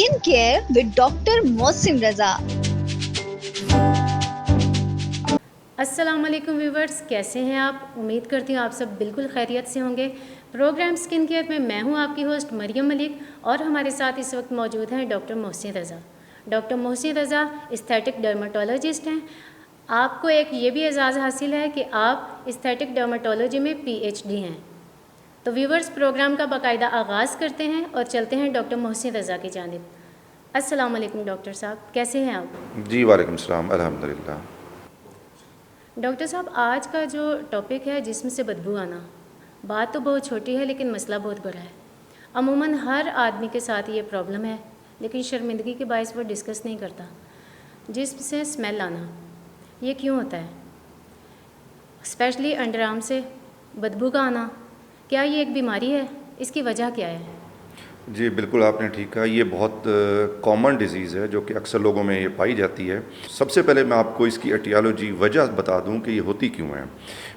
Skin care with doctor Mohsin Raza. अस्सलाम वालेकुम viewers, कैसे हैं आप? उम्मीद करती हूँ आप सब बिल्कुल खैरियत से होंगे। प्रोग्राम स्किन केयर में मैं हूँ आपकी होस्ट मरियम मलिक और हमारे साथ इस वक्त मौजूद हैं डॉक्टर मोहसिन रज़ा। डॉक्टर मोहसिन रज़ा एस्थेटिक डर्माटोलॉजिस्ट हैं। आपको एक ये भी एजाज़ हासिल है कि आप एस्थेटिक डर्माटोलॉजी में PhD हैं। तो व्यूवर्स, प्रोग्राम का बाकायदा आगाज़ करते हैं और चलते हैं डॉक्टर मोहसिन रज़ा की जानिब। अस्सलाम वालेकुम डॉक्टर साहब, कैसे हैं आप? जी वालेकुम सलाम, अल्हम्दुलिल्लाह। डॉक्टर साहब, आज का जो टॉपिक है जिस्म से बदबू आना, बात तो बहुत छोटी है लेकिन मसला बहुत बड़ा है। अमूमन हर आदमी के साथ ये प्रॉब्लम है, लेकिन शर्मिंदगी के बायस वो डिस्कस नहीं करता। जिस्म से स्मेल आना, ये क्यों होता है? स्पेशली अंडर आर्म से बदबू का आना, क्या ये एक बीमारी है? इसकी वजह क्या है? जी बिल्कुल, आपने ठीक कहा। ये बहुत कॉमन डिज़ीज़ है जो कि अक्सर लोगों में ये पाई जाती है। सबसे पहले मैं आपको इसकी एटियोलॉजी वजह बता दूं कि ये होती क्यों है।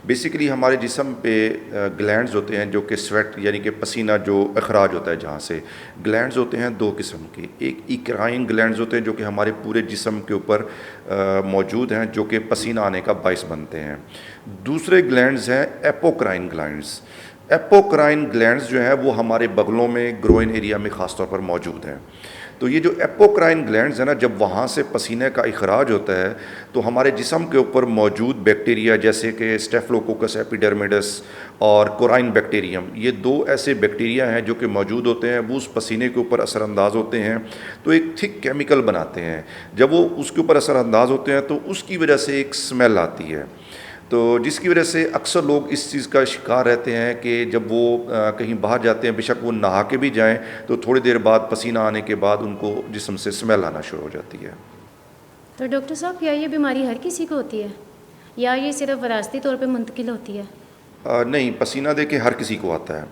बेसिकली हमारे जिस्म पे ग्लैंड्स होते हैं जो कि स्वेट यानी कि पसीना जो अखराज होता है, जहाँ से ग्लैंड्स होते हैं दो किस्म के। एक इक्राइन ग्लैंड्स होते हैं जो कि हमारे पूरे जिस्म के ऊपर मौजूद हैं, जो कि पसीना आने का बायस बनते हैं। दूसरे ग्लैंड्स हैं एपोक्राइन ग्लैंड्स। एपोक्राइन ग्लैंड्स जो हैं वो हमारे बगलों में, ग्रोइन एरिया में ख़ास तौर पर मौजूद हैं। तो ये जो एपोक्राइन ग्लैंड्स है ना, जब वहाँ से पसीने का इखराज होता है तो हमारे जिस्म के ऊपर मौजूद बैक्टीरिया जैसे कि स्टेफिलोकोकस एपिडर्मिडस और कोराइन बैक्टीरियम, ये दो ऐसे बैक्टीरिया हैं जो कि मौजूद होते हैं। वो उस पसीने के ऊपर असरअंदाज होते हैं तो एक थिक केमिकल बनाते हैं। जब वो उसके ऊपर असरअंदाज होते हैं तो उसकी वजह से एक स्मेल आती है, तो जिसकी वजह से अक्सर लोग इस चीज़ का शिकार रहते हैं कि जब वो कहीं बाहर जाते हैं, बेशक वो नहा के भी जाएं, तो थोड़ी देर बाद पसीना आने के बाद उनको जिस्म से स्मेल आना शुरू हो जाती है। तो डॉक्टर साहब, क्या ये बीमारी हर किसी को होती है या ये सिर्फ वरासती तौर पे मुंतकिल होती है? नहीं, पसीना दे के हर किसी को आता है।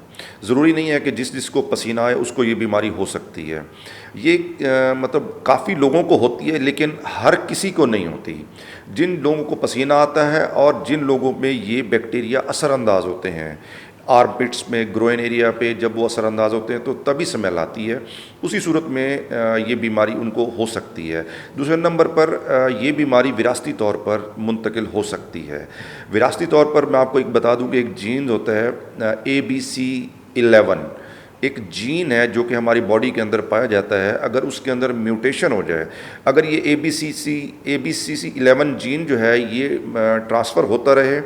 ज़रूरी नहीं है कि जिसको पसीना आए उसको ये बीमारी हो सकती है। ये मतलब काफ़ी लोगों को होती है लेकिन हर किसी को नहीं होती। जिन लोगों को पसीना आता है और जिन लोगों में ये बैक्टीरिया असरअंदाज होते हैं, आर्मपिट्स में, ग्रोइन एरिया पे जब वो असरअंदाज होते हैं तो तभी स्मेल आती है। उसी सूरत में ये बीमारी उनको हो सकती है। दूसरे नंबर पर ये बीमारी विरासती तौर पर मुंतकिल हो सकती है। विरासती तौर पर मैं आपको एक बता दूं कि एक जीन होता है ABC11, एक जीन है जो कि हमारी बॉडी के अंदर पाया जाता है। अगर उसके अंदर म्यूटेशन हो जाए, अगर ये ABCC11 जीन जो है ये ट्रांसफ़र होता रहे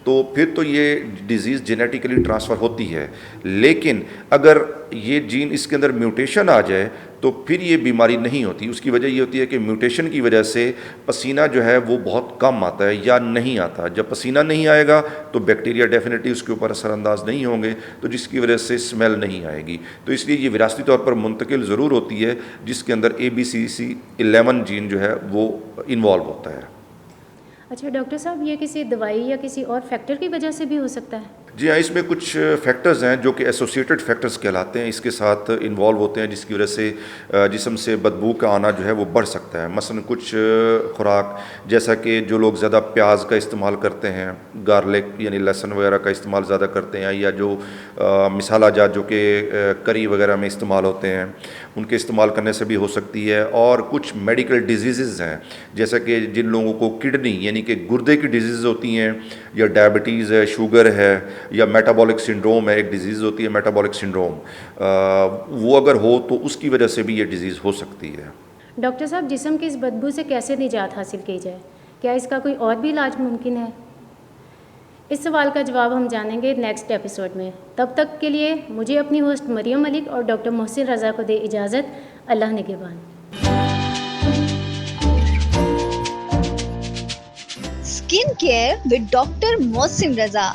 तो फिर तो ये डिज़ीज़ जेनेटिकली ट्रांसफ़र होती है। लेकिन अगर ये जीन इसके अंदर म्यूटेशन आ जाए तो फिर ये बीमारी नहीं होती। उसकी वजह ये होती है कि म्यूटेशन की वजह से पसीना जो है वो बहुत कम आता है या नहीं आता। जब पसीना नहीं आएगा तो बैक्टीरिया डेफिनेटली उसके ऊपर असरअंदाज नहीं होंगे, तो जिसकी वजह से स्मेल नहीं आएगी। तो इसलिए ये विरासती तौर पर मुंतकिल ज़रूर होती है, जिसके अंदर ABCC11 जीन जो है वो इन्वॉल्व होता है। अच्छा डॉक्टर साहब, ये किसी दवाई या किसी और फैक्टर की वजह से भी हो सकता है? जी हाँ, इसमें कुछ फैक्टर्स हैं जो कि एसोसिएटेड फैक्टर्स कहलाते हैं, इसके साथ इन्वॉल्व होते हैं, जिसकी वजह से जिस्म से बदबू का आना जो है वो बढ़ सकता है। मसलन कुछ खुराक, जैसा कि जो लोग ज़्यादा प्याज का इस्तेमाल करते हैं, गार्लिक यानी लहसुन वगैरह का इस्तेमाल ज़्यादा करते हैं, या जो मसाला जात जो कि करी वगैरह में इस्तेमाल होते हैं, उनके इस्तेमाल करने से भी हो सकती है। और कुछ मेडिकल डिजीज़ हैं, जैसा कि जिन लोगों को किडनी यानी कि गुर्दे की डिजीज़ होती हैं, या डायबिटीज़ है, शुगर है, या मेटाबॉलिक सिंड्रोम है, एक डिज़ीज़ होती है मेटाबॉलिक सिंड्रोम, वो अगर हो तो उसकी वजह से भी ये डिज़ीज़ हो सकती है। डॉक्टर साहब, जिस्म की इस बदबू से कैसे निजात हासिल की जाए? क्या इसका कोई और भी इलाज मुमकिन है? इस सवाल का जवाब हम जानेंगे नेक्स्ट एपिसोड में। तब तक के लिए मुझे अपनी होस्ट मरियम मलिक और डॉक्टर मोहसिन रज़ा को दे इजाज़त। अल्लाह निगहबान। Skin care with doctor Mohsin Raza.